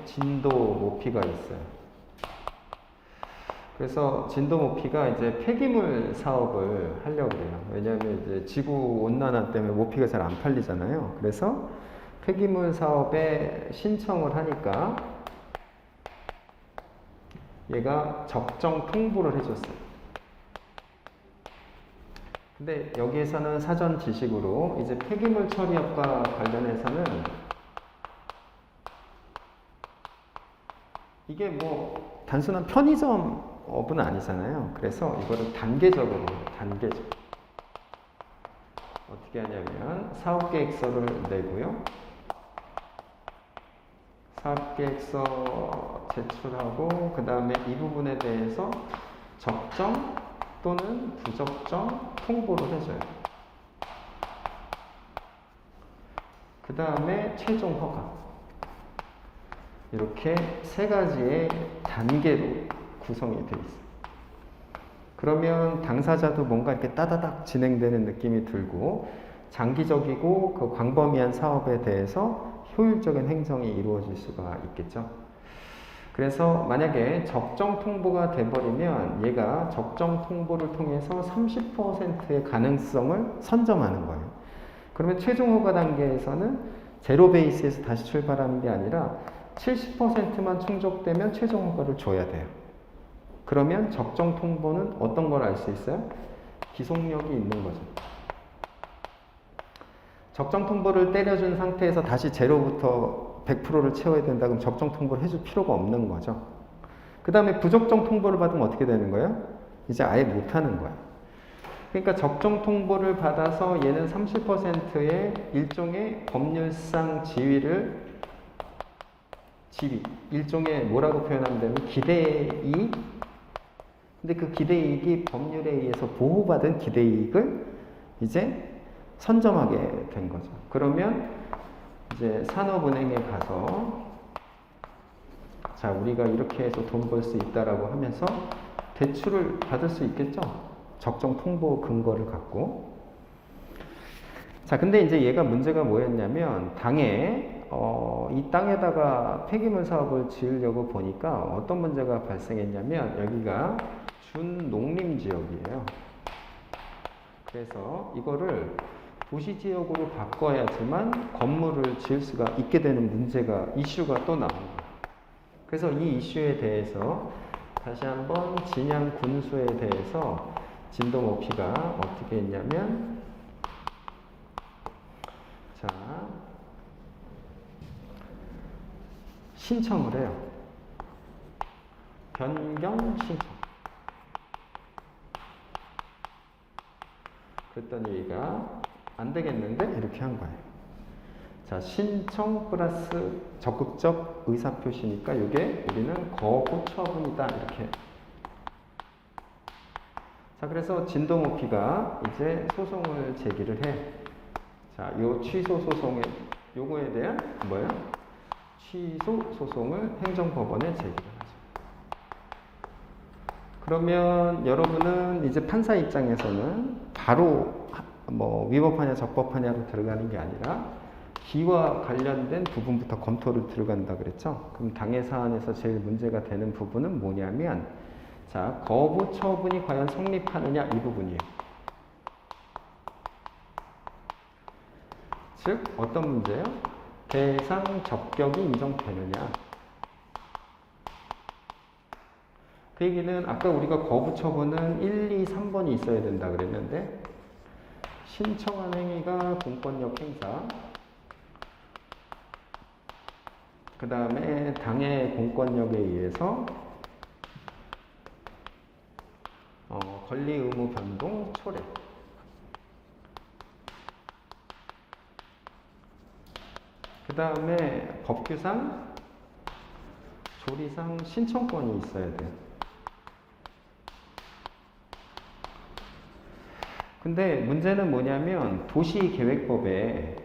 진도 모피가 있어요. 그래서 진도 모피가 이제 폐기물 사업을 하려고 해요. 왜냐하면 이제 지구 온난화 때문에 모피가 잘 안 팔리잖아요. 그래서 폐기물 사업에 신청을 하니까 얘가 적정 통보를 해줬어요. 근데 여기에서는 사전 지식으로 이제 폐기물 처리업과 관련해서는 이게 뭐 단순한 편의점업은 아니잖아요. 그래서 이거를 단계적으로 어떻게 하냐면 사업계획서를 내고요. 사업계획서 제출하고 그 다음에 이 부분에 대해서 적정 또는 부적정 통보를 해줘요. 그 다음에 최종 허가. 이렇게 세 가지의 단계로 구성이 되어 있어요. 그러면 당사자도 뭔가 이렇게 따다닥 진행되는 느낌이 들고 장기적이고 그 광범위한 사업에 대해서 효율적인 행정이 이루어질 수가 있겠죠. 그래서 만약에 적정 통보가 돼버리면 얘가 적정 통보를 통해서 30%의 가능성을 선점하는 거예요. 그러면 최종 허가 단계에서는 제로 베이스에서 다시 출발하는 게 아니라 70%만 충족되면 최종 허가를 줘야 돼요. 그러면 적정 통보는 어떤 걸 알 수 있어요? 기속력이 있는 거죠. 적정 통보를 때려준 상태에서 다시 제로부터 100%를 채워야 된다 그럼 적정 통보를 해줄 필요가 없는 거죠. 그 다음에 부적정 통보를 받으면 어떻게 되는 거예요? 이제 아예 못하는 거예요. 그러니까 적정 통보를 받아서 얘는 30%의 일종의 법률상 지위, 일종의 뭐라고 표현하면 되면 기대이익. 근데 그 기대이익이 법률에 의해서 보호받은 기대이익을 이제 선점하게 된 거죠. 그러면 이제 산업은행에 가서 자, 우리가 이렇게 해서 돈 벌 수 있다라고 하면서 대출을 받을 수 있겠죠. 적정 통보 근거를 갖고. 자, 근데 이제 얘가 문제가 뭐였냐면 당에 이 땅에다가 폐기물 사업을 지으려고 보니까 어떤 문제가 발생했냐면 여기가 준농림지역이에요. 그래서 이거를 도시지역으로 바꿔야지만 건물을 지을 수가 있게 되는 이슈가 또 나온 거예요. 그래서 이 이슈에 대해서 다시 한번 진양 군수에 대해서 진도 모피가 어떻게 했냐면 자, 신청을 해요. 변경 신청. 그랬더니 얘가 안 되겠는데? 이렇게 한 거예요. 자, 신청 플러스 적극적 의사표시니까 이게 우리는 거부 처분이다. 이렇게. 자, 그래서 진도 모피가 이제 소송을 제기를 해. 자, 요 취소 소송에, 요거에 대한 뭐예요? 취소 소송을 행정법원에 제기를 하죠. 그러면 여러분은 이제 판사 입장에서는 바로 뭐 위법하냐 적법하냐로 들어가는 게 아니라 기와 관련된 부분부터 검토를 들어간다 그랬죠. 그럼 당해 사안에서 제일 문제가 되는 부분은 뭐냐면 자, 거부 처분이 과연 성립하느냐 이 부분이에요. 즉 어떤 문제예요? 대상 적격이 인정되느냐. 그 얘기는 아까 우리가 거부 처분은 1, 2, 3번이 있어야 된다 그랬는데 신청한 행위가 공권력 행사, 그 다음에 당의 공권력에 의해서 권리 의무 변동 초래, 그 다음에 법규상 조리상 신청권이 있어야 돼요. 근데 문제는 뭐냐면 도시계획법에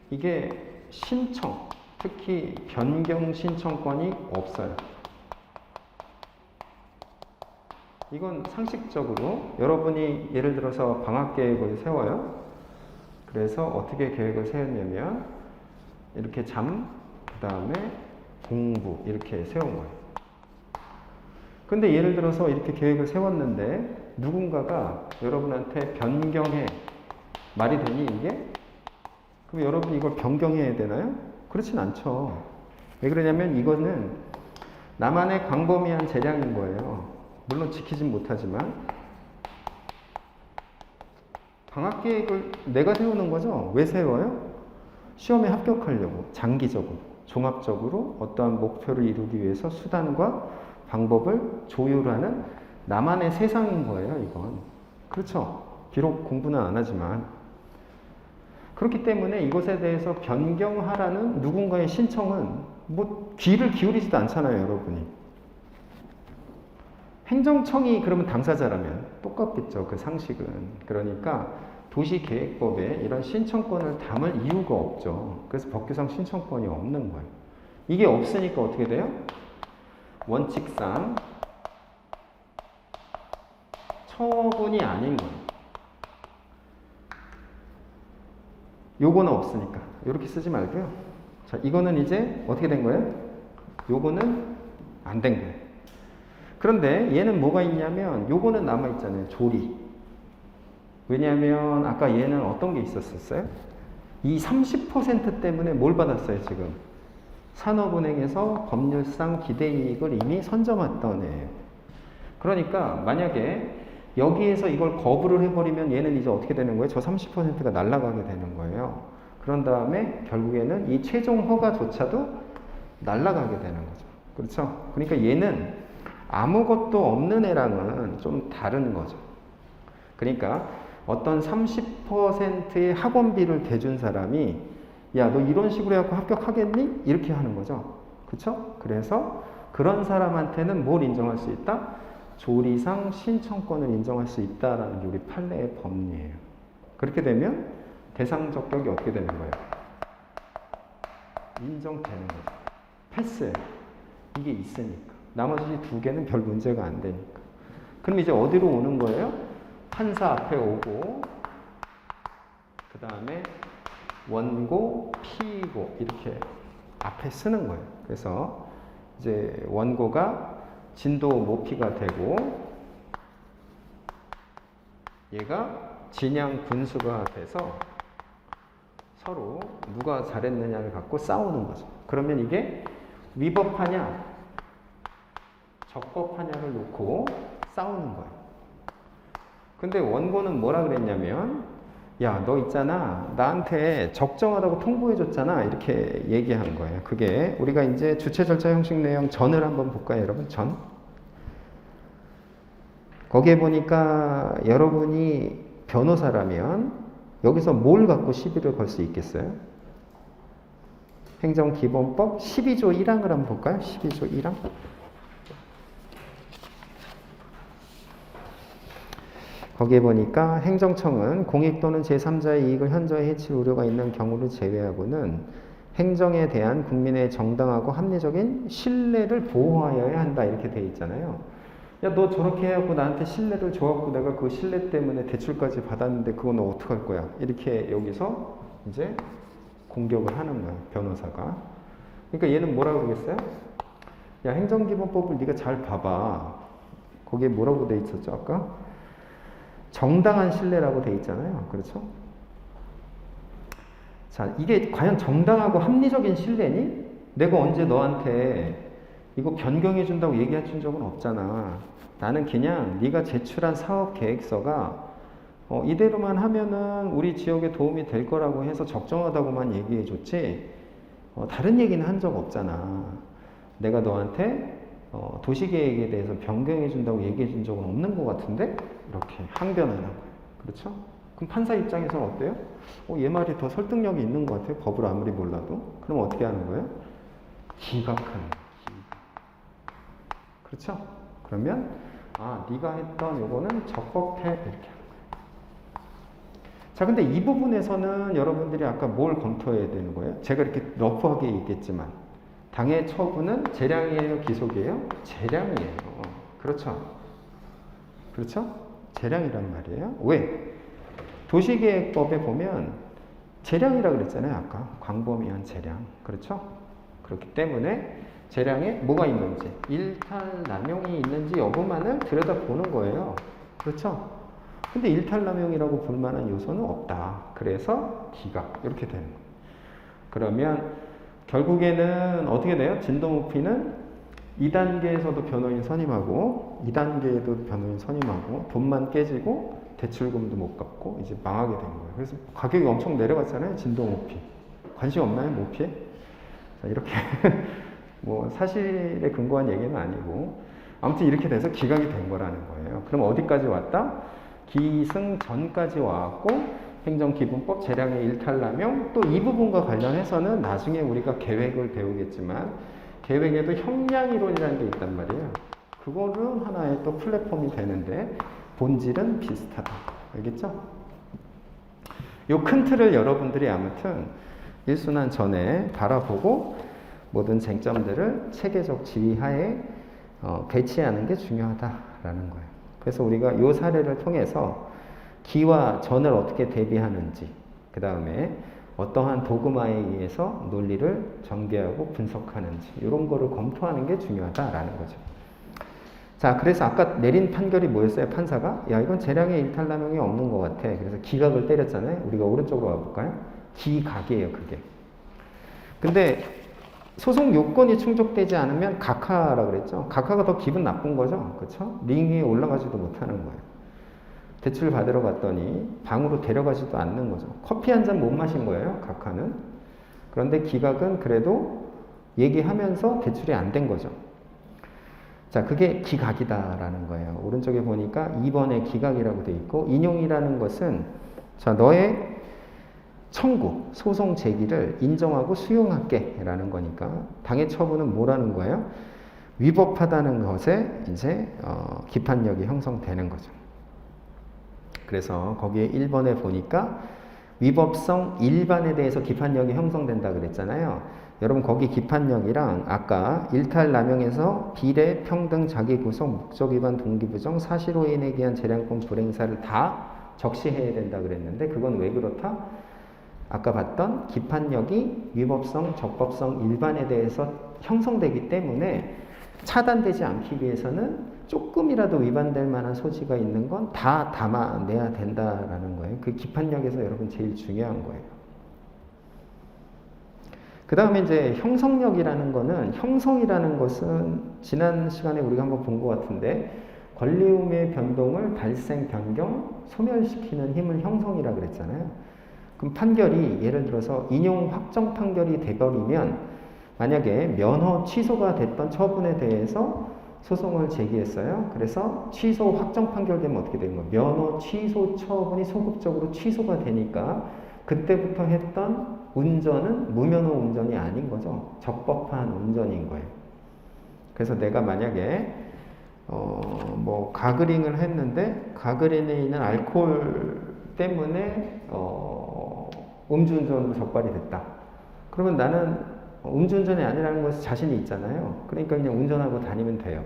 이게 신청, 특히 변경 신청권이 없어요. 이건 상식적으로 여러분이 예를 들어서 방학계획을 세워요. 그래서 어떻게 계획을 세웠냐면 이렇게 그 다음에 공부 이렇게 세운 거예요. 근데 예를 들어서 이렇게 계획을 세웠는데 누군가가 여러분한테 변경해. 말이 되니 이게? 그럼 여러분이 이걸 변경해야 되나요? 그렇진 않죠. 왜 그러냐면 이거는 나만의 광범위한 재량인 거예요. 물론 지키진 못하지만 방학 계획을 내가 세우는 거죠. 왜 세워요? 시험에 합격하려고 장기적으로 종합적으로 어떠한 목표를 이루기 위해서 수단과 방법을 조율하는 나만의 세상인 거예요. 이건 그렇죠. 비록 공부는 안 하지만 그렇기 때문에 이것에 대해서 변경하라는 누군가의 신청은 뭐 귀를 기울이지도 않잖아요. 여러분이 행정청이 그러면 당사자라면 똑같겠죠. 그 상식은. 그러니까 도시계획법에 이런 신청권을 담을 이유가 없죠. 그래서 법규상 신청권이 없는 거예요. 이게 없으니까 어떻게 돼요? 원칙상 처분이 아닌 거예요. 요거는 없으니까. 이렇게 쓰지 말고요. 자, 이거는 이제 어떻게 된 거예요? 요거는 안 된 거예요. 그런데 얘는 뭐가 있냐면 요거는 남아있잖아요. 조리. 왜냐하면 아까 얘는 어떤 게 있었어요? 이 30% 때문에 뭘 받았어요 지금? 산업은행에서 법률상 기대이익을 이미 선점했던 애예요. 그러니까 만약에 여기에서 이걸 거부를 해버리면 얘는 이제 어떻게 되는 거예요? 저 30%가 날아가게 되는 거예요. 그런 다음에 결국에는 이 최종 허가조차도 날아가게 되는 거죠. 그렇죠? 그러니까 얘는 아무것도 없는 애랑은 좀 다른 거죠. 그러니까 어떤 30%의 학원비를 대준 사람이 야, 너 이런 식으로 해갖고 합격하겠니? 이렇게 하는 거죠. 그렇죠? 그래서 그런 사람한테는 뭘 인정할 수 있다? 조리상 신청권을 인정할 수 있다라는 게 우리 판례의 법리예요. 그렇게 되면 대상 적격이 어떻게 되는 거예요? 인정되는 거죠. 패스예요. 이게 있으니까. 나머지 두 개는 별 문제가 안 되니까. 그럼 이제 어디로 오는 거예요? 판사 앞에 오고 그 다음에 원고, 피고 이렇게 앞에 쓰는 거예요. 그래서 이제 원고가 진도 모피가 되고 얘가 진양 군수가 돼서 서로 누가 잘했느냐를 갖고 싸우는 거죠. 그러면 이게 위법하냐 적법하냐를 놓고 싸우는 거예요. 근데 원고는 뭐라 그랬냐면 야, 너 있잖아. 나한테 적정하다고 통보해줬잖아. 이렇게 얘기한 거예요. 그게 우리가 이제 주체 절차 형식 내용 전을 한번 볼까요, 여러분? 전. 거기에 보니까 여러분이 변호사라면 여기서 뭘 갖고 시비를 걸 수 있겠어요? 행정기본법 12조 1항을 한번 볼까요? 12조 1항. 거기에 보니까 행정청은 공익 또는 제3자의 이익을 현저히 해칠 우려가 있는 경우를 제외하고는 행정에 대한 국민의 정당하고 합리적인 신뢰를 보호하여야 한다 이렇게 돼 있잖아요. 야, 너 저렇게 해갖고 나한테 신뢰를 줘갖고 내가 그 신뢰 때문에 대출까지 받았는데 그거 너 어떡할 거야? 이렇게 여기서 이제 공격을 하는 거야, 변호사가. 그러니까 얘는 뭐라고 그러겠어요? 야, 행정기본법을 네가 잘 봐봐. 거기에 뭐라고 돼 있었죠, 아까? 정당한 신뢰라고 돼 있잖아요. 그렇죠? 자, 이게 과연 정당하고 합리적인 신뢰니? 내가 언제 너한테 이거 변경해 준다고 얘기해 준 적은 없잖아. 나는 그냥 네가 제출한 사업 계획서가 이대로만 하면은 우리 지역에 도움이 될 거라고 해서 적정하다고만 얘기해 줬지 다른 얘기는 한 적 없잖아. 내가 너한테 도시계획에 대해서 변경해 준다고 얘기해 준 적은 없는 것 같은데? 이렇게 항변하는 거예요. 그렇죠? 그럼 판사 입장에서는 어때요? 얘 말이 더 설득력이 있는 것 같아요. 법을 아무리 몰라도. 그럼 어떻게 하는 거예요? 기각하는 거예요. 그렇죠? 그러면 네가 했던 요거는 적법해 이렇게 하는 거예요. 자, 근데 이 부분에서는 여러분들이 아까 뭘 검토해야 되는 거예요? 제가 이렇게 러프하게 얘기했지만 당해 처분은 재량이에요, 기속이에요? 재량이에요. 그렇죠? 그렇죠? 재량이란 말이에요. 왜? 도시계획법에 보면 재량이라 그랬잖아요. 아까 광범위한 재량. 그렇죠? 그렇기 때문에 재량에 뭐가 있는지, 일탈남용이 있는지 여부만을 들여다보는 거예요. 그렇죠? 근데 일탈남용이라고 볼 만한 요소는 없다. 그래서 기각 이렇게 되는 거예요. 그러면 결국에는 어떻게 돼요? 진도높이는 2단계에서도 변호인 선임하고 2단계에도 변호인 선임하고 돈만 깨지고 대출금도 못 갚고 이제 망하게 된 거예요. 그래서 가격이 엄청 내려갔잖아요. 진도높이. 관심 없나요? 모피에? 자, 이렇게 뭐 사실에 근거한 얘기는 아니고 아무튼 이렇게 돼서 기각이 된 거라는 거예요. 그럼 어디까지 왔다? 기승전까지 와갖고 행정기본법, 재량의 일탈남용, 또 이 부분과 관련해서는 나중에 우리가 계획을 배우겠지만 계획에도 형량이론이라는 게 있단 말이에요. 그거는 하나의 또 플랫폼이 되는데 본질은 비슷하다. 알겠죠? 요 큰 틀을 여러분들이 아무튼 일순환 전에 바라보고 모든 쟁점들을 체계적 지휘하에 배치하는 게 중요하다라는 거예요. 그래서 우리가 요 사례를 통해서 기와 전을 어떻게 대비하는지, 그 다음에 어떠한 도구마에 의해서 논리를 전개하고 분석하는지 이런 거를 검토하는 게 중요하다라는 거죠. 자, 그래서 아까 내린 판결이 뭐였어요? 판사가? 야, 이건 재량의 일탈남용이 없는 것 같아. 그래서 기각을 때렸잖아요. 우리가 오른쪽으로 와볼까요? 기각이에요, 그게. 근데 소송 요건이 충족되지 않으면 각하라고 그랬죠. 각하가 더 기분 나쁜 거죠. 그렇죠? 링 위에 올라가지도 못하는 거예요. 대출 받으러 갔더니 방으로 데려가지도 않는 거죠. 커피 한 잔 못 마신 거예요, 각하는. 그런데 기각은 그래도 얘기하면서 대출이 안 된 거죠. 자, 그게 기각이다라는 거예요. 오른쪽에 보니까 2번에 기각이라고 돼 있고, 인용이라는 것은 자, 너의 청구, 소송 제기를 인정하고 수용할게 라는 거니까 당해 처분은 뭐라는 거예요? 위법하다는 것에 이제 기판력이 형성되는 거죠. 그래서 거기에 1번에 보니까 위법성 일반에 대해서 기판력이 형성된다 그랬잖아요. 여러분 거기 기판력이랑 아까 일탈남용에서 비례, 평등, 자기구속, 목적위반, 동기부정, 사실오인에 기한 재량권 불행사를 다 적시해야 된다 그랬는데 그건 왜 그렇다? 아까 봤던 기판력이 위법성, 적법성 일반에 대해서 형성되기 때문에 차단되지 않기 위해서는 조금이라도 위반될 만한 소지가 있는 건 다 담아내야 된다라는 거예요. 그 기판력에서 여러분 제일 중요한 거예요. 그 다음에 이제 형성력이라는 거는, 형성이라는 것은 지난 시간에 우리가 한번 본 것 같은데 권리움의 변동을 발생, 변경, 소멸시키는 힘을 형성이라고 그랬잖아요. 그럼 판결이 예를 들어서 인용 확정 판결이 돼버리면 만약에 면허 취소가 됐던 처분에 대해서 소송을 제기했어요. 그래서 취소 확정 판결되면 어떻게 되는 거예요? 면허 취소 처분이 소급적으로 취소가 되니까 그때부터 했던 운전은 무면허 운전이 아닌 거죠. 적법한 운전인 거예요. 그래서 내가 만약에 뭐 가그링을 했는데 가그린에 있는 알코올 때문에 음주운전으로 적발이 됐다. 그러면 나는 음주운전이 아니라는 것에 자신이 있잖아요. 그러니까 그냥 운전하고 다니면 돼요.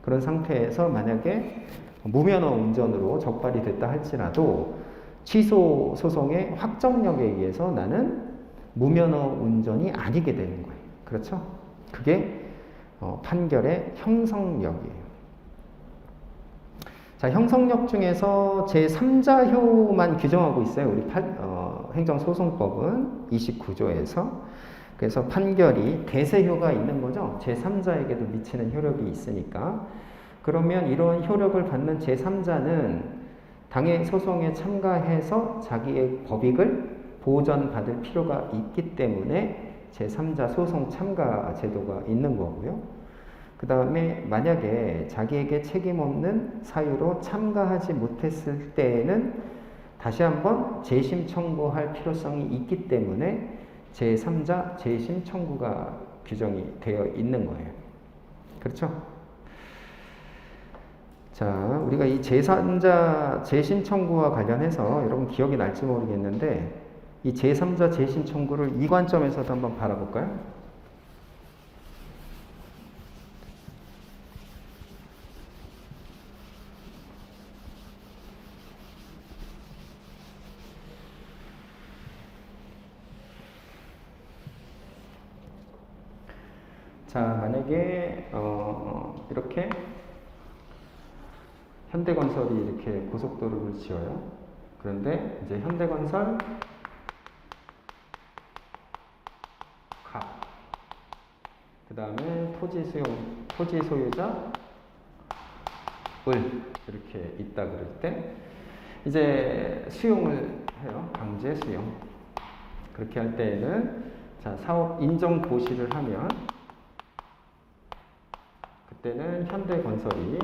그런 상태에서 만약에 무면허 운전으로 적발이 됐다 할지라도 취소 소송의 확정력에 의해서 나는 무면허 운전이 아니게 되는 거예요. 그렇죠? 그게 판결의 형성력이에요. 자, 형성력 중에서 제3자효만 규정하고 있어요. 우리 행정소송법은 29조에서. 그래서 판결이 대세효가 있는 거죠. 제3자에게도 미치는 효력이 있으니까. 그러면 이런 효력을 받는 제3자는 당해 소송에 참가해서 자기의 법익을 보전받을 필요가 있기 때문에 제3자 소송 참가 제도가 있는 거고요. 그 다음에 만약에 자기에게 책임 없는 사유로 참가하지 못했을 때에는 다시 한번 재심 청구할 필요성이 있기 때문에 제3자 재심 청구가 규정이 되어 있는 거예요. 그렇죠? 자, 우리가 이 제3자 재심 청구와 관련해서 여러분 기억이 날지 모르겠는데 이 제3자 재심 청구를 이 관점에서도 한번 바라볼까요? 자, 만약에 이렇게 현대건설이 이렇게 고속도로를 지어요. 그런데 이제 현대건설 그 다음에 토지 소유자 이렇게 있다 그럴 때 이제 수용을 해요. 강제 수용. 그렇게 할 때에는 자, 사업 인정 고시를 하면 그때는 현대건설이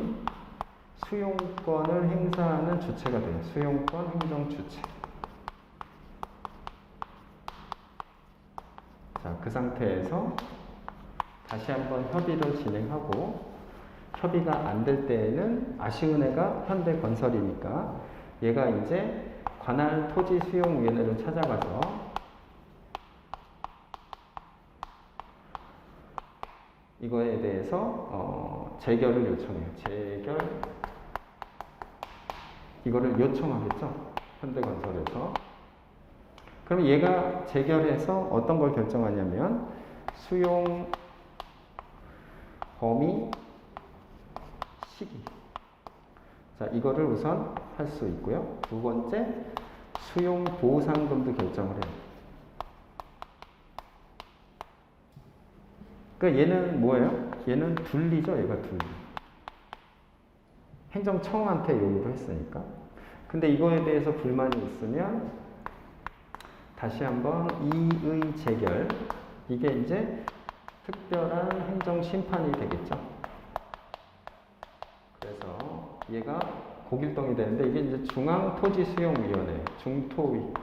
수용권을 행사하는 주체가 돼요. 수용권 행정 주체. 자, 그 상태에서 다시 한번 협의를 진행하고 협의가 안 될 때에는 아쉬운 애가 현대건설이니까 얘가 이제 관할 토지수용위원회를 찾아가서 이거에 대해서 재결을 요청해요. 이거를 요청하겠죠. 현대건설에서. 그럼 얘가 재결해서 어떤 걸 결정하냐면 수용 범위, 시기. 자, 이거를 우선 할 수 있고요. 두 번째, 수용 보상금도 결정을 해요. 그러니까 얘는 뭐예요? 얘는 둘리죠. 얘가 둘리. 행정청한테 요구를 했으니까. 근데 이거에 대해서 불만이 있으면 다시 한번 이의 재결. 이게 이제 특별한 행정심판이 되겠죠. 그래서 얘가 고길동이 되는데 이게 이제 중앙토지수용위원회, 중토위.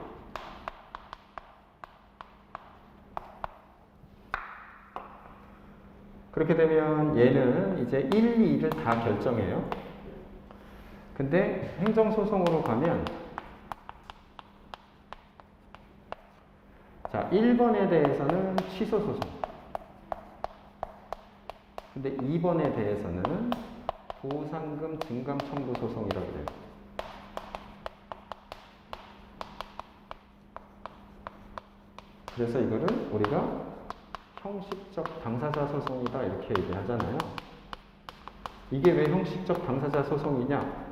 그렇게 되면 얘는 이제 1, 2를 다 결정해요. 근데 행정소송으로 가면 자, 1번에 대해서는 취소소송. 근데 2번에 대해서는 보상금 증감 청구 소송이라고 그래요. 그래서 이거를 우리가 형식적 당사자 소송이다 이렇게 얘기하잖아요. 이게 왜 형식적 당사자 소송이냐?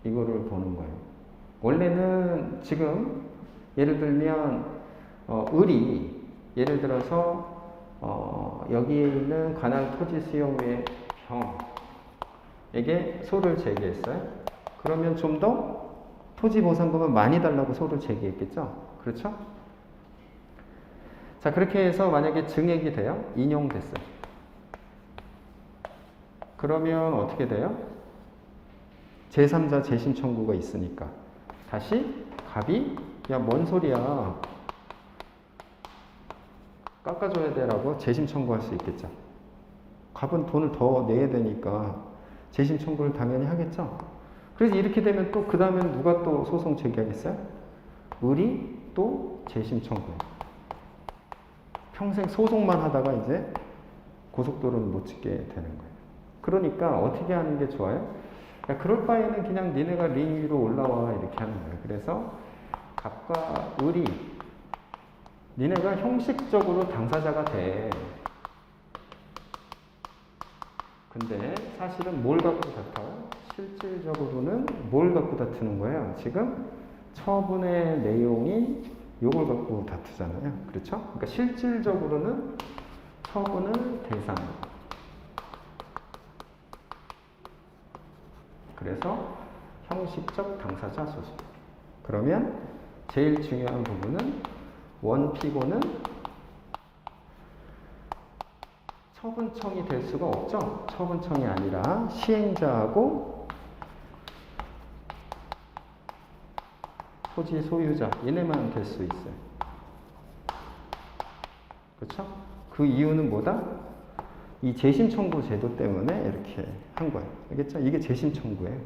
이거를 보는 거예요. 원래는 지금 예를 들면 을이 예를 들어서 여기에 있는 관할 토지 수용회 병에게 소를 제기했어요. 그러면 좀 더 토지 보상금을 많이 달라고 소를 제기했겠죠. 그렇죠? 자, 그렇게 해서 만약에 증액이 돼요. 인용됐어요. 그러면 어떻게 돼요? 제3자 재심 청구가 있으니까 다시 갑이 야, 뭔 소리야. 깎아줘야 되라고 재심 청구할 수 있겠죠. 갑은 돈을 더 내야 되니까 재심 청구를 당연히 하겠죠. 그래서 이렇게 되면 또 그 다음엔 누가 또 소송 제기하겠어요? 을이 또 재심 청구. 평생 소송만 하다가 이제 고속도로는 못 짓게 되는 거예요. 그러니까 어떻게 하는 게 좋아요? 야, 그럴 바에는 그냥 니네가 링 위로 올라와 이렇게 하는 거예요. 그래서 갑과 을이 니네가 형식적으로 당사자가 돼. 근데 사실은 뭘 갖고 다퉈요? 실질적으로는 뭘 갖고 다투는 거예요? 지금 처분의 내용이 요걸 갖고 다투잖아요. 그렇죠? 그러니까 실질적으로는 처분을 대상으로. 그래서 형식적 당사자 소송. 그러면 제일 중요한 부분은 원피고는 처분청이 될 수가 없죠. 처분청이 아니라 시행자하고 토지 소유자 얘네만 될 수 있어요. 그렇죠? 그 이유는 뭐다? 이 재심 청구 제도 때문에 이렇게 한 거예요. 알겠죠? 이게 재심 청구예요.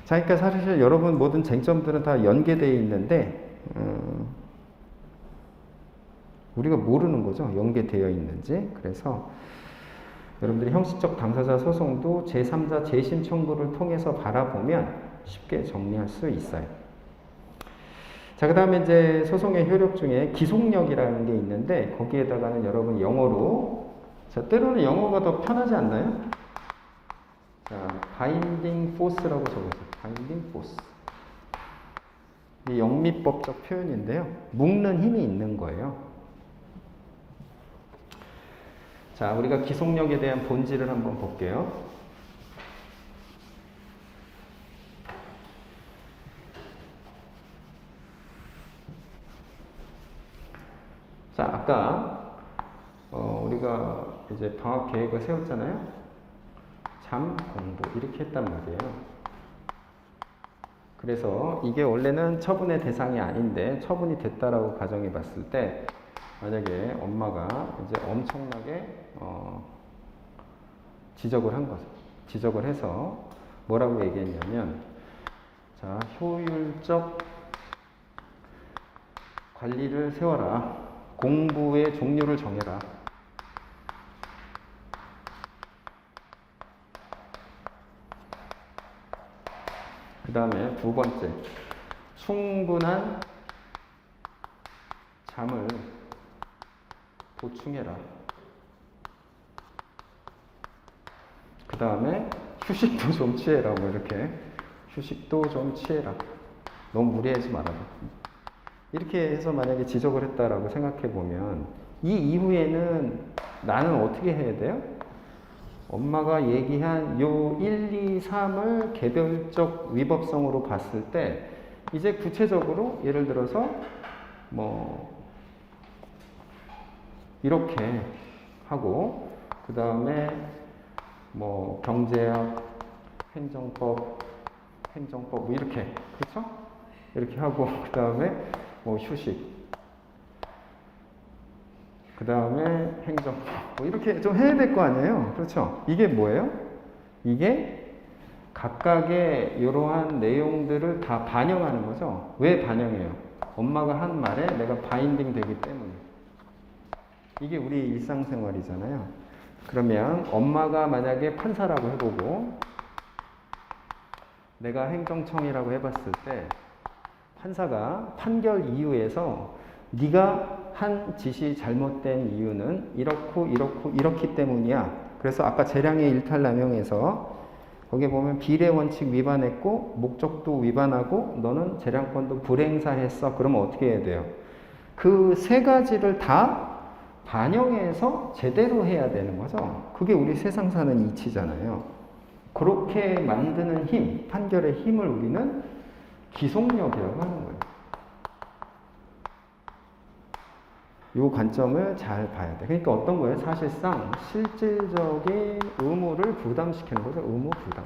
자, 그러니까 사실 여러분 모든 쟁점들은 다 연계되어 있는데 우리가 모르는 거죠. 연계되어 있는지. 그래서 여러분들이 형식적 당사자 소송도 제3자 재심 청구를 통해서 바라보면 쉽게 정리할 수 있어요. 자, 그 다음에 이제 소송의 효력 중에 기속력이라는 게 있는데, 거기에다가는 여러분 영어로, 자, 때로는 영어가 더 편하지 않나요? 자, binding force라고 적어주세요. binding force. 이 영미법적 표현인데요. 묶는 힘이 있는 거예요. 자, 우리가 기속력에 대한 본질을 한번 볼게요. 자, 아까 우리가 이제 방학 계획을 세웠잖아요. 잠, 공부 이렇게 했단 말이에요. 그래서 이게 원래는 처분의 대상이 아닌데 처분이 됐다라고 가정해 봤을 때, 만약에 엄마가 이제 엄청나게 지적을 한 거죠. 지적을 해서 뭐라고 얘기했냐면, 자, 효율적 관리를 세워라. 공부의 종류를 정해라. 그 다음에 두 번째, 충분한 잠을 보충해라. 그 다음에 휴식도 좀 취해라. 뭐 이렇게 휴식도 좀 취해라. 너무 무리하지 말아라. 이렇게 해서 만약에 지적을 했다라고 생각해 보면, 이 이후에는 나는 어떻게 해야 돼요? 엄마가 얘기한 요 1, 2, 3을 개별적 위법성으로 봤을 때, 이제 구체적으로 예를 들어서 뭐 이렇게 하고, 그 다음에 뭐 경제학, 행정법 뭐 이렇게, 그렇죠? 이렇게 하고, 그 다음에 뭐 휴식, 그 다음에 행정법 뭐 이렇게 좀 해야 될 거 아니에요, 그렇죠? 이게 뭐예요? 이게 각각의 이러한 내용들을 다 반영하는 거죠. 왜 반영해요? 엄마가 한 말에 내가 바인딩 되기 때문에. 이게 우리 일상생활이잖아요. 그러면 엄마가 만약에 판사라고 해보고 내가 행정청이라고 해봤을 때, 판사가 판결 이유에서 네가 한 짓이 잘못된 이유는 이렇고 이렇기 때문이야. 그래서 아까 재량의 일탈남용에서 거기에 보면 비례 원칙 위반했고 목적도 위반하고 너는 재량권도 불행사했어. 그러면 어떻게 해야 돼요? 그 세 가지를 다 반영해서 제대로 해야 되는 거죠. 그게 우리 세상 사는 이치잖아요. 그렇게 만드는 힘, 판결의 힘을 우리는 기속력이라고 하는 거예요. 이 관점을 잘 봐야 돼. 그러니까 어떤 거예요? 사실상 실질적인 의무를 부담시키는 거죠. 의무 부담.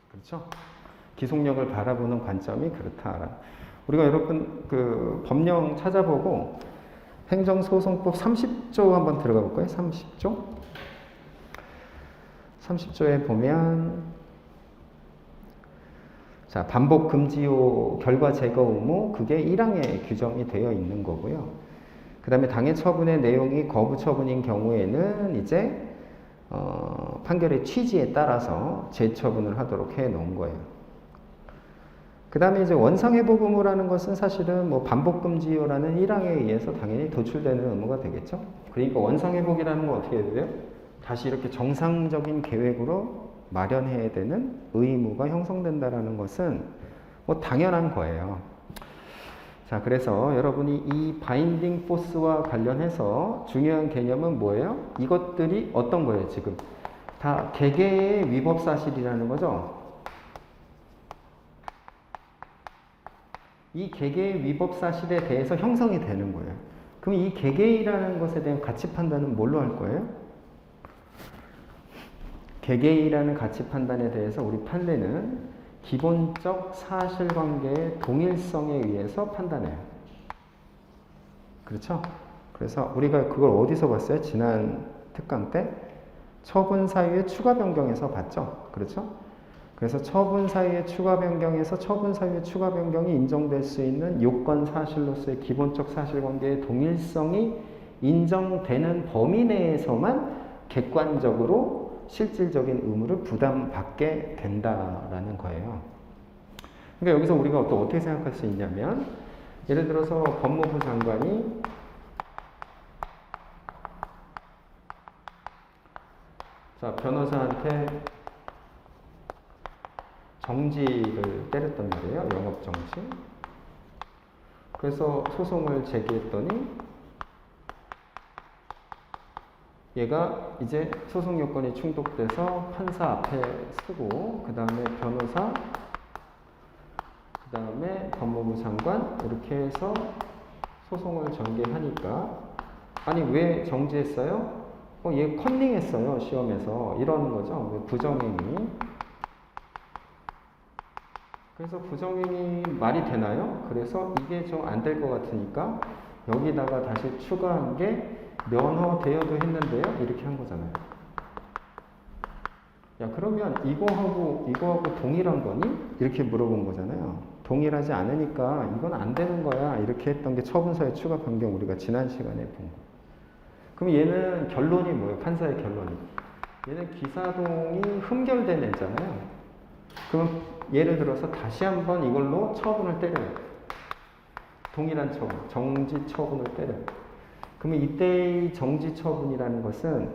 그렇죠? 기속력을 바라보는 관점이 그렇다. 우리가 여러분 그 법령 찾아보고 행정소송법 30조 한번 들어가 볼까요? 30조? 30조에 보면, 자, 반복 금지요 결과 제거 의무, 그게 1항에 규정이 되어 있는 거고요. 그 다음에 당해 처분의 내용이 거부 처분인 경우에는 이제 판결의 취지에 따라서 재처분을 하도록 해 놓은 거예요. 그 다음에 이제 원상회복 의무라는 것은 사실은 뭐 반복 금지요라는 1항에 의해서 당연히 도출되는 의무가 되겠죠. 그러니까 원상회복이라는 건 어떻게 해야 돼요? 다시 이렇게 정상적인 계획으로 마련해야 되는 의무가 형성된다라는 것은 뭐 당연한 거예요. 자, 그래서 여러분이 이 바인딩 포스와 관련해서 중요한 개념은 뭐예요? 이것들이 어떤 거예요, 지금? 다 개개의 위법 사실이라는 거죠. 이 개개의 위법 사실에 대해서 형성이 되는 거예요. 그럼 이 개개이라는 것에 대한 가치 판단은 뭘로 할 거예요? 개개이라는 가치 판단에 대해서 우리 판례는 기본적 사실관계의 동일성에 의해서 판단해요. 그렇죠? 그래서 우리가 그걸 어디서 봤어요? 지난 특강 때 처분 사유의 추가 변경에서 봤죠? 그렇죠? 그래서 처분 사유의 추가 변경에서 처분 사유의 추가 변경이 인정될 수 있는 요건 사실로서의 기본적 사실관계의 동일성이 인정되는 범위 내에서만 객관적으로 실질적인 의무를 부담받게 된다라는 거예요. 그러니까 여기서 우리가 또 어떻게 생각할 수 있냐면, 예를 들어서 법무부 장관이 자, 변호사한테 정지를 때렸단 말이에요. 영업정지. 그래서 소송을 제기했더니 얘가 이제 소송 요건이 충족돼서 판사 앞에 서고, 그 다음에 변호사, 그 다음에 법무부 장관 이렇게 해서 소송을 전개하니까, 아니 왜 정지했어요? 얘 컨닝했어요. 시험에서. 이러는 거죠. 부정행위. 그래서 부정행위 말이 되나요? 그래서 이게 좀 안 될 것 같으니까 여기다가 다시 추가한 게 면허되어도 했는데요. 이렇게 한 거잖아요. 야, 그러면 이거하고 동일한 거니? 이렇게 물어본 거잖아요. 동일하지 않으니까 이건 안 되는 거야. 이렇게 했던 게 처분서의 추가 변경, 우리가 지난 시간에 본 거. 그럼 얘는 결론이 뭐예요? 판사의 결론이. 얘는 기사동이 흠결된 애잖아요. 그럼 예를 들어서 다시 한번 이걸로 처분을 때려요. 동일한 처분, 정지 처분을 때려요. 그러면 이때의 정지 처분이라는 것은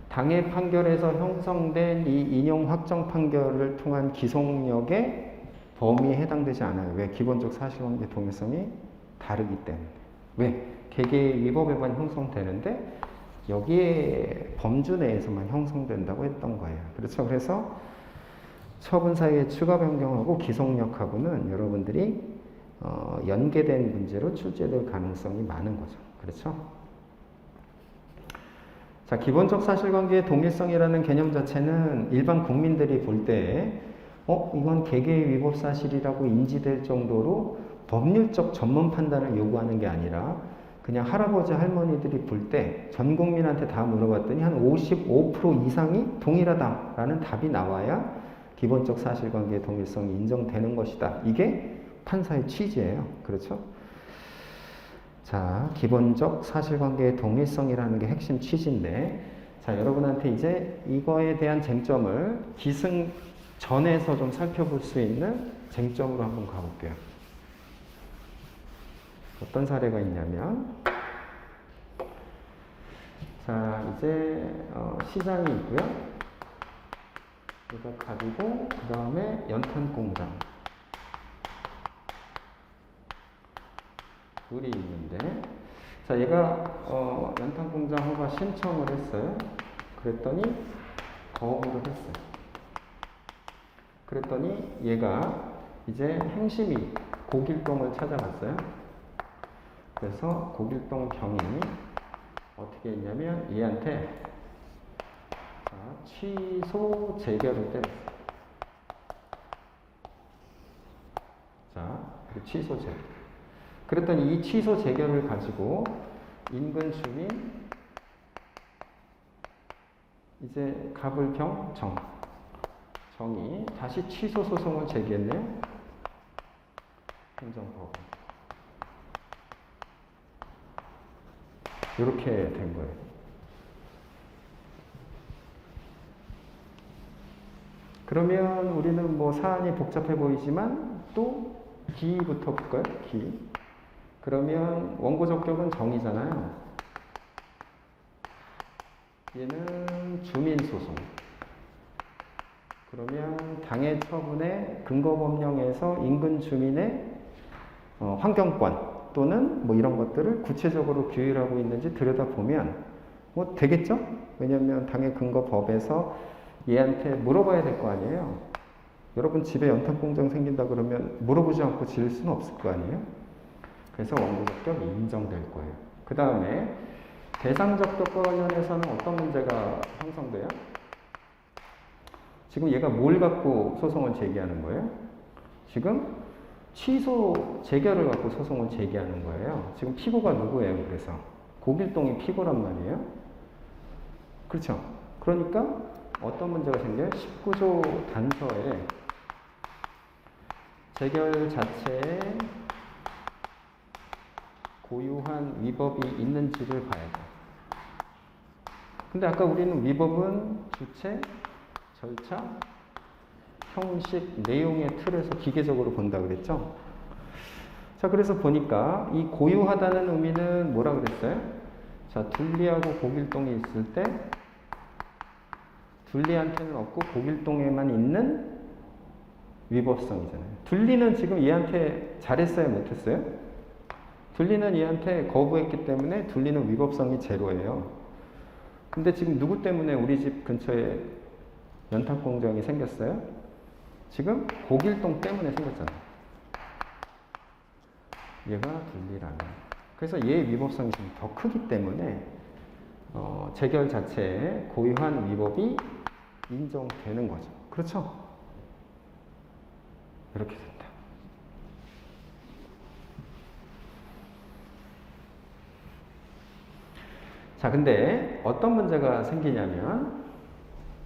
당해 판결에서 형성된 이 인용 확정 판결을 통한 기속력의 범위에 해당되지 않아요. 왜? 기본적 사실관계 동일성이 다르기 때문에. 왜? 개개의 위법에만 형성되는데 여기에 범주 내에서만 형성된다고 했던 거예요. 그렇죠? 그래서 처분 사이에 추가 변경하고 기속력하고는 여러분들이 연계된 문제로 출제될 가능성이 많은 거죠. 그렇죠? 자, 기본적 사실관계의 동일성이라는 개념 자체는 일반 국민들이 볼 때 이건 개개의 위법 사실이라고 인지될 정도로 법률적 전문 판단을 요구하는 게 아니라 그냥 할아버지 할머니들이 볼 때 전 국민한테 다 물어봤더니 한 55% 이상이 동일하다라는 답이 나와야 기본적 사실관계의 동일성이 인정되는 것이다. 이게 판사의 취지예요. 그렇죠? 자, 기본적 사실관계의 동일성이라는 게 핵심 취지인데, 자, 여러분한테 이제 이거에 대한 쟁점을 기승 전에서 좀 살펴볼 수 있는 쟁점으로 한번 가볼게요. 어떤 사례가 있냐면, 자, 이제 시장이 있고요. 여기가 가지고 그 다음에 연탄공장 물이 있는데, 자, 얘가 연탄공장 허가 신청을 했어요. 그랬더니 거부를 했어요. 그랬더니 얘가 이제 행심이 고길동을 찾아갔어요. 그래서 고길동 경인이 어떻게 했냐면 얘한테 취소 재결을 때렸어요. 자, 취소 재결. 그랬더니 이 취소 재결을 가지고 인근 주민 이제 가불경 정이 다시 취소 소송을 제기했네요. 행정법. 이렇게 된 거예요. 그러면 우리는 뭐 사안이 복잡해 보이지만 또 기부터 볼까요? 기. 그러면 원고 적격은 정이잖아요. 얘는 주민소송. 그러면 당해 처분의 근거법령에서 인근 주민의 환경권 또는 뭐 이런 것들을 구체적으로 규율하고 있는지 들여다보면 뭐 되겠죠? 왜냐하면 당해 근거법에서 얘한테 물어봐야 될 거 아니에요. 여러분 집에 연탄공장 생긴다 그러면 물어보지 않고 지을 수는 없을 거 아니에요. 그래서 원고 적격이 인정될 거예요. 그 다음에 대상 적격과 관련해서는 어떤 문제가 형성돼요? 지금 얘가 뭘 갖고 소송을 제기하는 거예요? 지금 취소 재결을 갖고 소송을 제기하는 거예요. 지금 피고가 누구예요? 그래서 고길동이 피고란 말이에요. 그렇죠? 그러니까 어떤 문제가 생겨요? 19조 단서에 재결 자체에 고유한 위법이 있는지를 봐야 돼요. 근데 아까 우리는 위법은 주체, 절차, 형식, 내용의 틀에서 기계적으로 본다 그랬죠? 자, 그래서 보니까 이 고유하다는 의미는 뭐라 그랬어요? 자, 둘리하고 고길동이 있을 때 둘리한테는 없고 고길동에만 있는 위법성이잖아요. 둘리는 지금 얘한테 잘했어요, 못했어요? 둘리는 얘한테 거부했기 때문에 둘리는 위법성이 제로예요. 근데 지금 누구 때문에 우리 집 근처에 연탄 공장이 생겼어요? 지금 고길동 때문에 생겼잖아요. 얘가 둘리라는. 그래서 얘의 위법성이 좀 더 크기 때문에 재결 자체에 고유한 위법이 인정되는 거죠. 그렇죠? 이렇게 된다. 자, 근데 어떤 문제가 생기냐면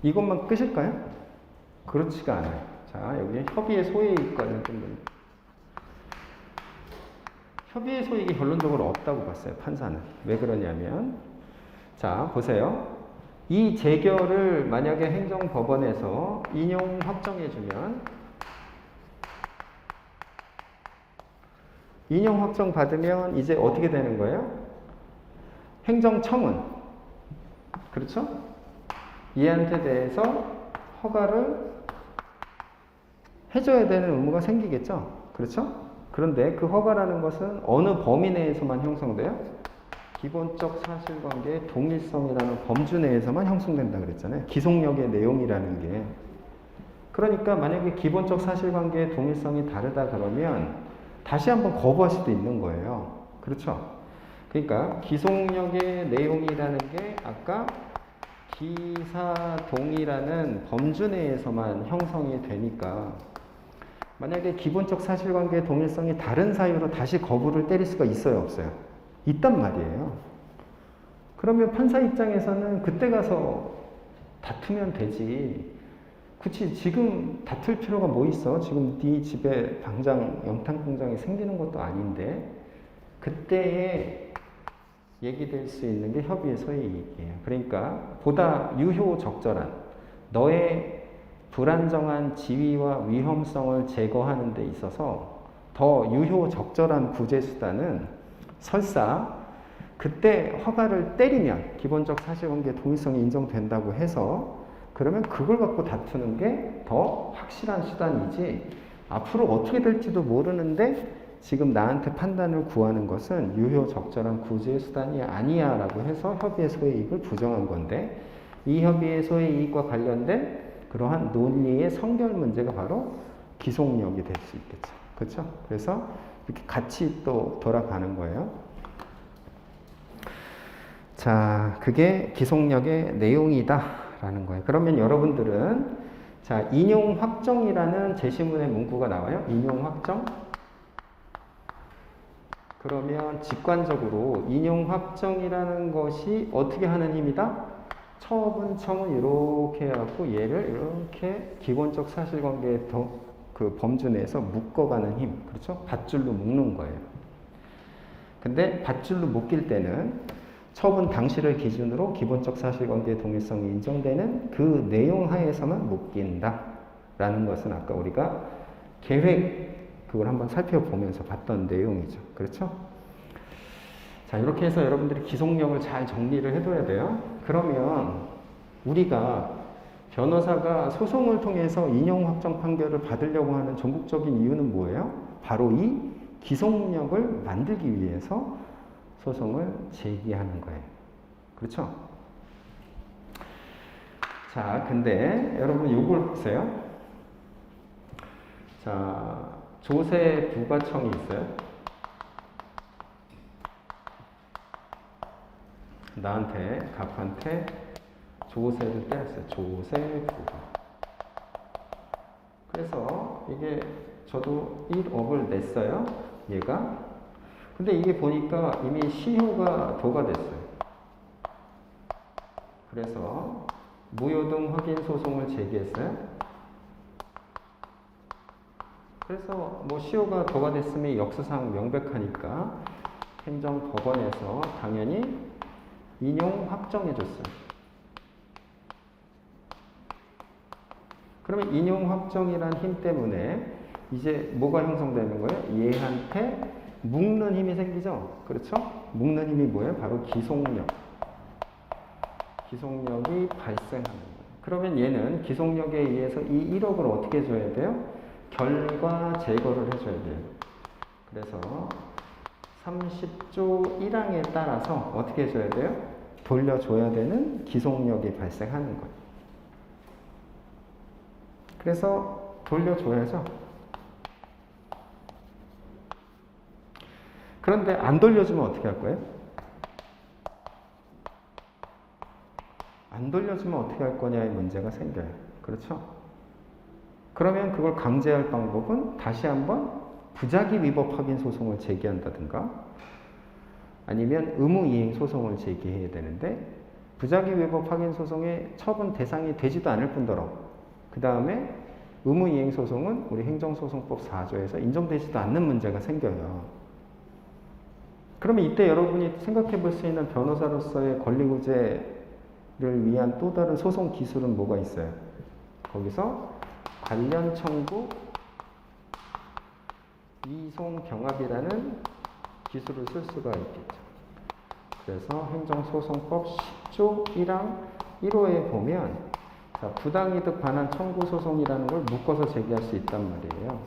이것만 끝일까요? 그렇지가 않아요. 자, 여기 협의의 소액 관련된 협의의 소익이 결론적으로 없다고 봤어요, 판사는. 왜 그러냐면, 자, 보세요. 이 재결을 만약에 행정법원에서 인용 확정해주면, 인용 확정 받으면 이제 어떻게 되는 거예요? 행정청은, 그렇죠? 얘한테 대해서 허가를 해줘야 되는 의무가 생기겠죠? 그렇죠? 그런데 그 허가라는 것은 어느 범위 내에서만 형성돼요? 기본적 사실관계의 동일성이라는 범주 내에서만 형성된다 그랬잖아요. 기속력의 내용이라는 게. 그러니까 만약에 기본적 사실관계의 동일성이 다르다 그러면 다시 한번 거부할 수도 있는 거예요. 그렇죠? 그러니까 기속력의 내용이라는 게 아까 기사동이라는 범주 내에서만 형성이 되니까 만약에 기본적 사실관계의 동일성이 다른 사유로 다시 거부를 때릴 수가 있어요, 없어요? 있단 말이에요. 그러면 판사 입장에서는 그때 가서 다투면 되지. 굳이 지금 다툴 필요가 뭐 있어? 지금 네 집에 당장 연탄 공장이 생기는 것도 아닌데 그때에 얘기될 수 있는 게 협의의 소이익이에요. 그러니까 보다 유효적절한 너의 불안정한 지위와 위험성을 제거하는 데 있어서 더 유효적절한 구제수단은 설사 그때 허가를 때리면 기본적 사실관계 동일성이 인정된다고 해서 그러면 그걸 갖고 다투는 게 더 확실한 수단이지 앞으로 어떻게 될지도 모르는데 지금 나한테 판단을 구하는 것은 유효적절한 구제 수단이 아니야 라고 해서 협의의 소외이익을 부정한 건데 이 협의의 소외이익과 관련된 그러한 논리의 성결 문제가 바로 기속력이 될 수 있겠죠. 그렇죠? 그래서 이렇게 같이 또 돌아가는 거예요. 자, 그게 기속력의 내용이다 라는 거예요. 그러면 여러분들은 자, 인용 확정이라는 제시문의 문구가 나와요. 인용 확정. 그러면 직관적으로 인용 확정이라는 것이 어떻게 하는 힘이다? 처분청은 이렇게 해갖고 얘를 이렇게 기본적 사실관계의 그 범주 내에서 묶어가는 힘. 그렇죠? 밧줄로 묶는 거예요. 근데 밧줄로 묶일 때는 처분 당시를 기준으로 기본적 사실관계의 동일성이 인정되는 그 내용 하에서만 묶인다. 라는 것은 아까 우리가 계획, 그걸 한번 살펴보면서 봤던 내용이죠. 그렇죠? 자, 이렇게 해서 여러분들이 기속력을 잘 정리를 해둬야 돼요. 그러면 우리가 변호사가 소송을 통해서 인용 확정 판결을 받으려고 하는 전국적인 이유는 뭐예요? 바로 이 기속력을 만들기 위해서 소송을 제기하는 거예요. 그렇죠? 자, 근데 여러분 요걸 보세요. 자, 조세 부과청이 있어요. 나한테, 갑한테 조세를 떼었어요. 조세 부과. 그래서 이게 저도 1억을 냈어요. 얘가. 근데 이게 보니까 이미 시효가 도과됐어요. 그래서 무효등 확인 소송을 제기했어요. 그래서 뭐 시효가 도과됐으면 역사상 명백하니까 행정법원에서 당연히 인용 확정해줬어요. 그러면 인용 확정이란 힘 때문에 이제 뭐가 형성되는 거예요? 얘한테 묶는 힘이 생기죠? 그렇죠? 묶는 힘이 뭐예요? 바로 기속력. 기속력이 발생하는 거예요. 그러면 얘는 기속력에 의해서 이 1억을 어떻게 해줘야 돼요? 결과 제거를 해줘야 돼요. 그래서 30조 1항에 따라서 어떻게 해줘야 돼요? 돌려줘야 되는 기속력이 발생하는 거예요. 그래서 돌려줘야죠. 그런데 안 돌려주면 어떻게 할 거예요? 안 돌려주면 어떻게 할 거냐의 문제가 생겨요. 그렇죠? 그러면 그걸 강제할 방법은 다시 한번 부작위 위법 확인 소송을 제기한다든가 아니면 의무 이행 소송을 제기해야 되는데 부작위 위법 확인 소송의 처분 대상이 되지도 않을 뿐더러 그 다음에 의무 이행 소송은 우리 행정소송법 4조에서 인정되지도 않는 문제가 생겨요. 그러면 이때 여러분이 생각해 볼 수 있는 변호사로서의 권리구제를 위한 또 다른 소송 기술은 뭐가 있어요? 거기서 관련 청구 이송 병합이라는 기술을 쓸 수가 있겠죠. 그래서 행정소송법 10조 1항 1호에 보면 자, 부당이득 반환 청구 소송이라는 걸 묶어서 제기할 수 있단 말이에요.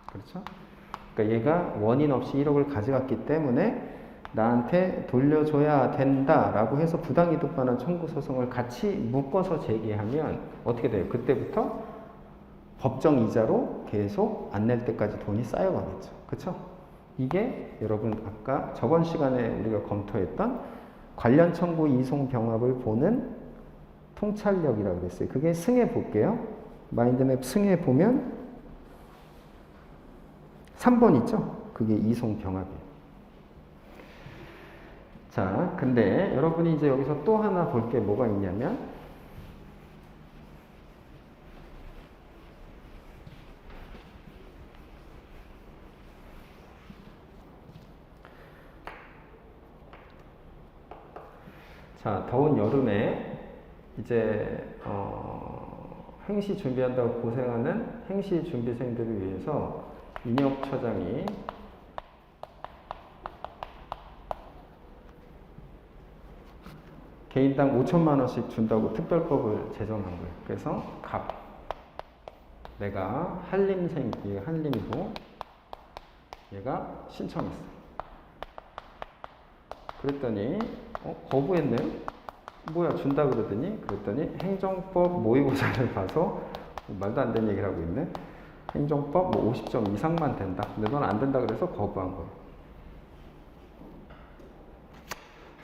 그렇죠? 그러니까 얘가 원인 없이 1억을 가져갔기 때문에 나한테 돌려줘야 된다라고 해서 부당이득 반환 청구 소송을 같이 묶어서 제기하면 어떻게 돼요? 그때부터 법정 이자로 계속 안 낼 때까지 돈이 쌓여가겠죠. 그렇죠? 이게 여러분 아까 저번 시간에 우리가 검토했던 관련 청구 이송 병합을 보는 통찰력이라고 그랬어요. 그게 승에 볼게요. 마인드맵 승에 보면 3번 있죠? 그게 이송 병합이에요. 자, 근데 여러분이 이제 여기서 또 하나 볼 게 뭐가 있냐면 자, 더운 여름에 이제 행시 준비한다고 고생하는 행시 준비생들을 위해서 인혁처장이 개인당 5천만 원씩 준다고 특별법을 제정한 거예요. 그래서 내가 한림생, 얘가 한림이고 얘가 신청했어. 그랬더니 거부했네요. 뭐야 준다 그러더니 그랬더니 행정법 모의고사를 봐서 말도 안 되는 얘기를 하고 있네. 행정법 뭐 50점 이상만 된다. 근데 넌 안 된다 그래서 거부한 거예요.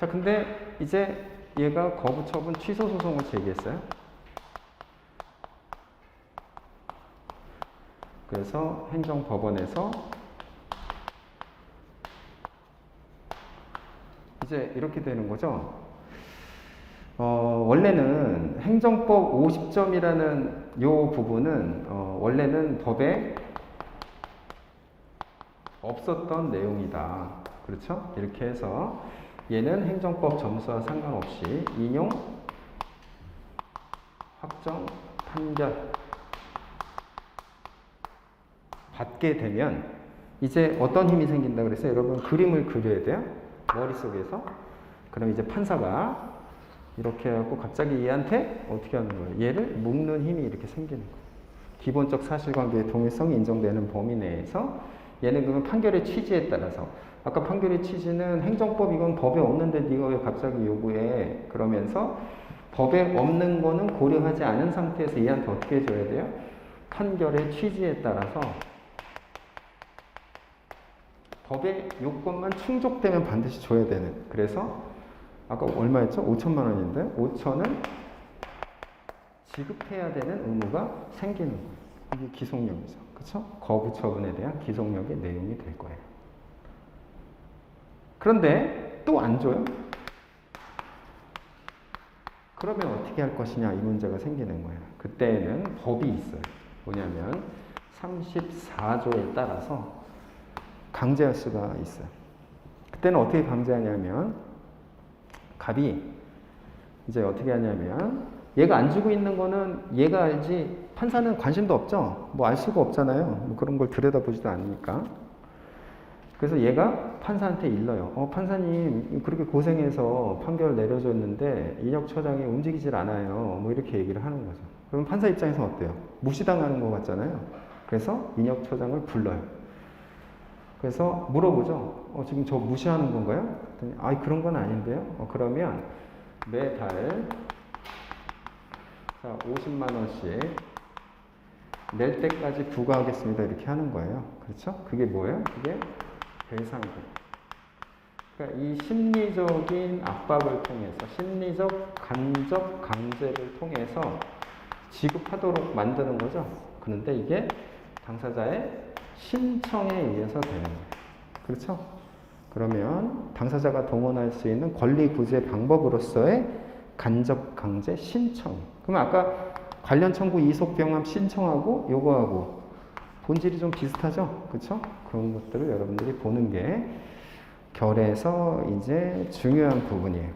자, 근데 이제 얘가 거부 처분 취소 소송을 제기했어요. 그래서 행정법원에서 이제 이렇게 되는 거죠. 원래는 행정법 50점이라는 요 부분은 원래는 법에 없었던 내용이다. 그렇죠? 이렇게 해서 얘는 행정법 점수와 상관없이 인용, 확정, 판결 받게 되면 이제 어떤 힘이 생긴다 그랬어요? 여러분 그림을 그려야 돼요. 머릿속에서. 그럼 이제 판사가 이렇게 해갖고 갑자기 얘한테 어떻게 하는 거예요? 얘를 묶는 힘이 이렇게 생기는 거예요. 기본적 사실관계의 동일성이 인정되는 범위 내에서 얘는 그러면 판결의 취지에 따라서 아까 판결의 취지는 행정법 이건 법에 없는데 네가 왜 갑자기 요구해? 그러면서 법에 없는 거는 고려하지 않은 상태에서 얘한테 어떻게 해줘야 돼요? 판결의 취지에 따라서 법의 요건만 충족되면 반드시 줘야 되는. 그래서 아까 얼마였죠? 5천만 원인데 5천은 지급해야 되는 의무가 생기는 거예요. 이게 기속력이죠. 그렇죠? 거부 처분에 대한 기속력의 내용이 될 거예요. 그런데 또 안 줘요? 그러면 어떻게 할 것이냐 이 문제가 생기는 거예요. 그때는 법이 있어요. 뭐냐면 34조에 따라서 강제할 수가 있어요. 그때는 어떻게 강제하냐면 갑이 이제 어떻게 하냐면 얘가 안 주고 있는 거는 얘가 알지 판사는 관심도 없죠. 뭐 알 수가 없잖아요. 뭐 그런 걸 들여다보지도 않으니까. 그래서 얘가 판사한테 일러요. 판사님 그렇게 고생해서 판결을 내려줬는데 인혁 처장이 움직이질 않아요. 뭐 이렇게 얘기를 하는 거죠. 그럼 판사 입장에서 어때요? 무시당하는 것 같잖아요. 그래서 인혁 처장을 불러요. 그래서 물어보죠. 지금 저 무시하는 건가요? 그랬더니 그런 건 아닌데요. 그러면 매달 자 50만 원씩 낼 때까지 부과하겠습니다. 이렇게 하는 거예요. 그렇죠? 그게 뭐예요? 그게 배상금. 그러니까 이 심리적인 압박을 통해서 심리적 간접 강제를 통해서 지급하도록 만드는 거죠. 그런데 이게 당사자의 신청에 의해서 되는 거예요. 그렇죠? 그러면 당사자가 동원할 수 있는 권리 구제 방법으로서의 간접 강제 신청. 그럼 아까 관련 청구 이속 병합 신청하고 요거하고 본질이 좀 비슷하죠? 그렇죠? 그런 것들을 여러분들이 보는 게 결에서 이제 중요한 부분이에요.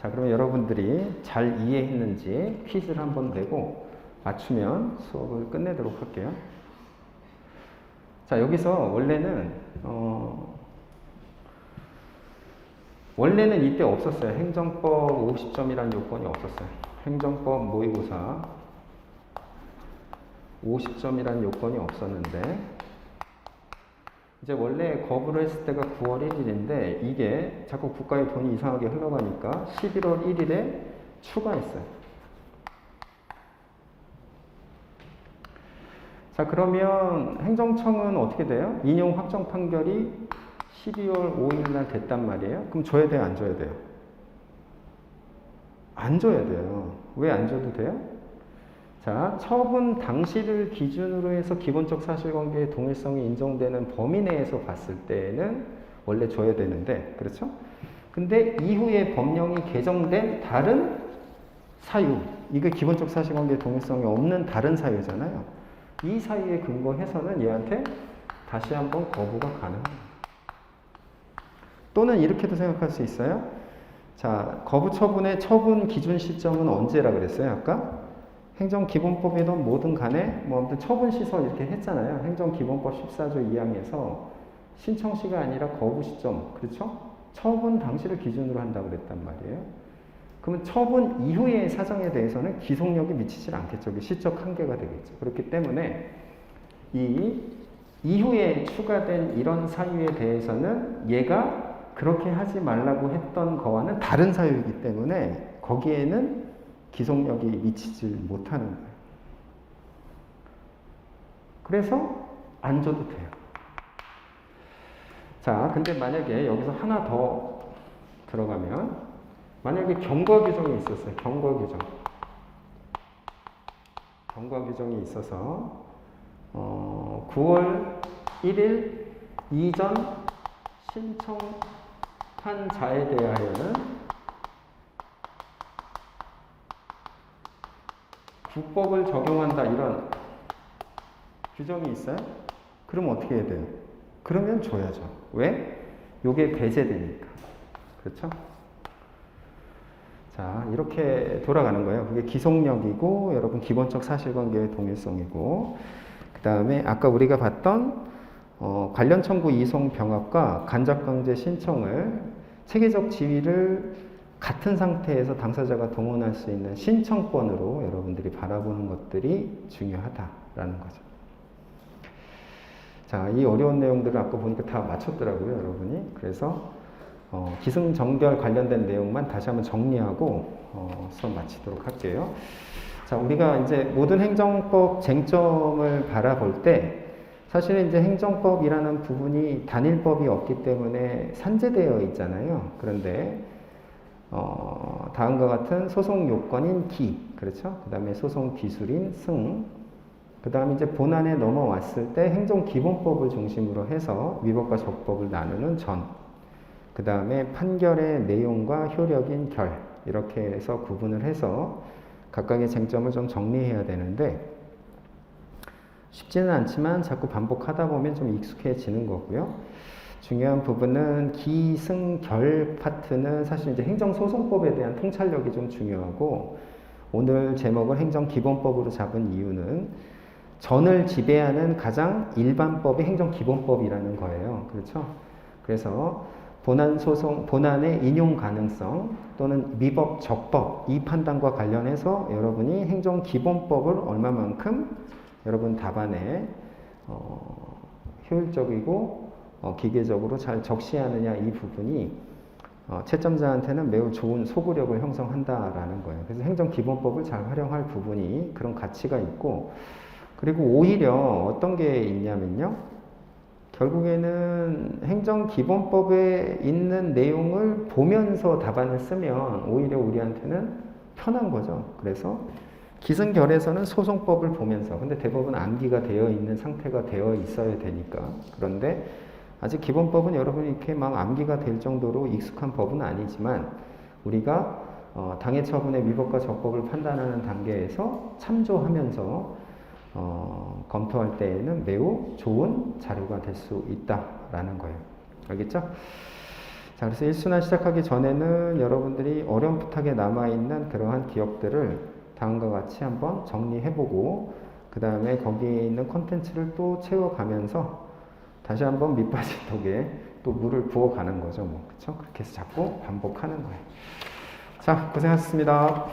자, 그러면 여러분들이 잘 이해했는지 퀴즈를 한번 내고 맞추면 수업을 끝내도록 할게요. 자, 여기서 원래는 이때 없었어요. 행정법 50점이라는 요건이 없었어요. 행정법 모의고사 50점이라는 요건이 없었는데 이제 원래 거부를 했을 때가 9월 1일인데 이게 자꾸 국가의 돈이 이상하게 흘러가니까 11월 1일에 추가했어요. 자, 그러면 행정청은 어떻게 돼요? 인용 확정 판결이 12월 5일 날 됐단 말이에요. 그럼 줘야 돼요? 안 줘야 돼요? 안 줘야 돼요. 왜 안 줘도 돼요? 자, 처분 당시를 기준으로 해서 기본적 사실관계의 동일성이 인정되는 범위 내에서 봤을 때는 원래 줘야 되는데, 그렇죠? 근데 이후에 법령이 개정된 다른 사유, 이게 기본적 사실관계의 동일성이 없는 다른 사유잖아요. 이 사유에 근거해서는 얘한테 다시 한번 거부가 가능합니다. 또는 이렇게도 생각할 수 있어요. 자, 거부 처분의 처분 기준 시점은 언제라 그랬어요? 아까? 행정기본법이든 뭐든 간에 뭐 아무튼 처분 시설 이렇게 했잖아요. 행정기본법 14조 2항에서 신청시가 아니라 거부 시점, 그렇죠? 처분 당시를 기준으로 한다고 그랬단 말이에요. 그러면 처분 이후의 사정에 대해서는 기속력이 미치질 않겠죠. 시적 한계가 되겠죠. 그렇기 때문에 이 이후에 추가된 이런 사유에 대해서는 얘가 그렇게 하지 말라고 했던 거와는 다른 사유이기 때문에 거기에는 기속력이 미치질 못하는 거예요. 그래서 안 줘도 돼요. 자, 근데 만약에 여기서 하나 더 들어가면 만약에 경과 규정이 있었어요. 경과 규정. 경과 규정이 있어서 9월 1일 이전 신청한 자에 대하여는 국법을 적용한다 이런 규정이 있어요? 그럼 어떻게 해야 돼요? 그러면 줘야죠. 왜? 요게 배제되니까. 그렇죠? 자, 이렇게 돌아가는 거예요. 그게 기속력이고 여러분 기본적 사실관계의 동일성이고 그 다음에 아까 우리가 봤던 관련 청구 이송 병합과 간접강제 신청을 체계적 지위를 같은 상태에서 당사자가 동원할 수 있는 신청권으로 여러분들이 바라보는 것들이 중요하다라는 거죠. 자, 이 어려운 내용들을 아까 보니까 다 맞췄더라고요, 여러분이. 그래서 기승전결 관련된 내용만 다시 한번 정리하고 수업 마치도록 할게요. 자, 우리가 이제 모든 행정법 쟁점을 바라볼 때 사실은 이제 행정법이라는 부분이 단일법이 없기 때문에 산재되어 있잖아요. 그런데 다음과 같은 소송 요건인 기, 그렇죠? 그 다음에 소송 기술인 승, 그 다음에 이제 본안에 넘어왔을 때 행정기본법을 중심으로 해서 위법과 적법을 나누는 전, 그 다음에 판결의 내용과 효력인 결, 이렇게 해서 구분을 해서 각각의 쟁점을 좀 정리해야 되는데 쉽지는 않지만 자꾸 반복하다 보면 좀 익숙해지는 거고요. 중요한 부분은 기승결 파트는 사실 이제 행정소송법에 대한 통찰력이 좀 중요하고, 오늘 제목을 행정기본법으로 잡은 이유는 전을 지배하는 가장 일반법이 행정기본법이라는 거예요. 그렇죠? 그래서 본안의 인용 가능성 또는 미법, 적법 이 판단과 관련해서 여러분이 행정기본법을 얼마만큼 여러분 답안에 효율적이고 기계적으로 잘 적시하느냐, 이 부분이 채점자한테는 매우 좋은 소구력을 형성한다라는 거예요. 그래서 행정기본법을 잘 활용할 부분이 그런 가치가 있고, 그리고 오히려 어떤 게 있냐면요, 결국에는 행정기본법에 있는 내용을 보면서 답안을 쓰면 오히려 우리한테는 편한 거죠. 그래서 기승결에서는 소송법을 보면서, 근데 대부분 암기가 되어 있는 상태가 되어 있어야 되니까. 그런데 아직 기본법은 여러분이 이렇게 막 암기가 될 정도로 익숙한 법은 아니지만, 우리가 당해 처분의 위법과 적법을 판단하는 단계에서 참조하면서 검토할 때에는 매우 좋은 자료가 될 수 있다라는 거예요. 알겠죠? 자, 그래서 1순환 시작하기 전에는 여러분들이 어렴풋하게 남아있는 그러한 기억들을 다음과 같이 한번 정리해보고, 그 다음에 거기에 있는 콘텐츠를 또 채워가면서 다시 한번 밑빠진 독에 또 물을 부어가는 거죠. 뭐, 그쵸? 그렇게 해서 자꾸 반복하는 거예요. 자, 고생하셨습니다.